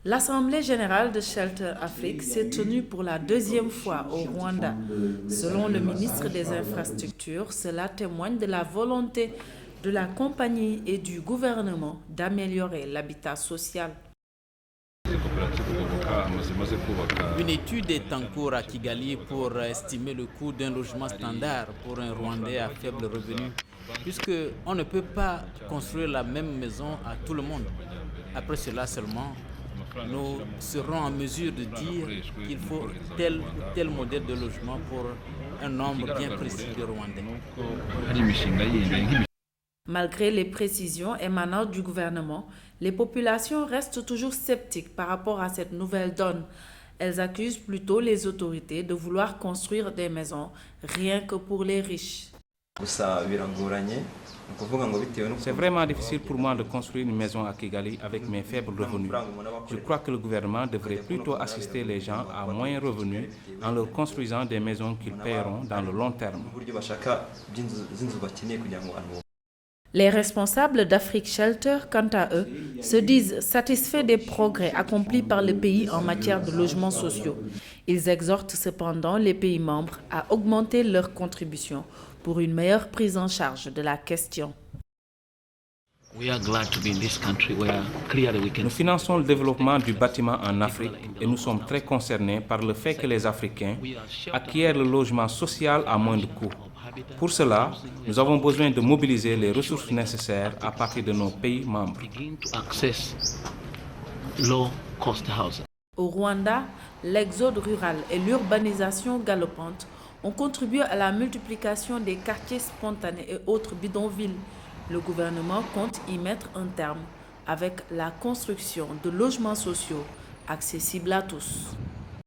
L'Assemblée générale de Shelter Afrique s'est tenue pour la deuxième fois au Rwanda. Selon le ministre des Infrastructures, cela témoigne de la volonté de la compagnie et du gouvernement d'améliorer l'habitat social. Une étude est en cours à Kigali pour estimer le coût d'un logement standard pour un Rwandais à faible revenu, puisqu'on ne peut pas construire la même maison à tout le monde. Après cela seulement, nous serons en mesure de dire qu'il faut tel ou tel modèle de logement pour un nombre bien précis de Rwandais. Malgré les précisions émanant du gouvernement, les populations restent toujours sceptiques par rapport à cette nouvelle donne. Elles accusent plutôt les autorités de vouloir construire des maisons rien que pour les riches. C'est vraiment difficile pour moi de construire une maison à Kigali avec mes faibles revenus. Je crois que le gouvernement devrait plutôt assister les gens à moyens revenus en leur construisant des maisons qu'ils paieront dans le long terme. Les responsables d'Afrique Shelter, quant à eux, se disent satisfaits des progrès accomplis par le pays en matière de logements sociaux. Ils exhortent cependant les pays membres à augmenter leurs contributions pour une meilleure prise en charge de la question. Nous finançons le développement du bâtiment en Afrique et nous sommes très concernés par le fait que les Africains acquièrent le logement social à moins de coûts. Pour cela, nous avons besoin de mobiliser les ressources nécessaires à partir de nos pays membres. Au Rwanda, l'exode rural et l'urbanisation galopante ont contribué à la multiplication des quartiers spontanés et autres bidonvilles. Le gouvernement compte y mettre un terme avec la construction de logements sociaux accessibles à tous.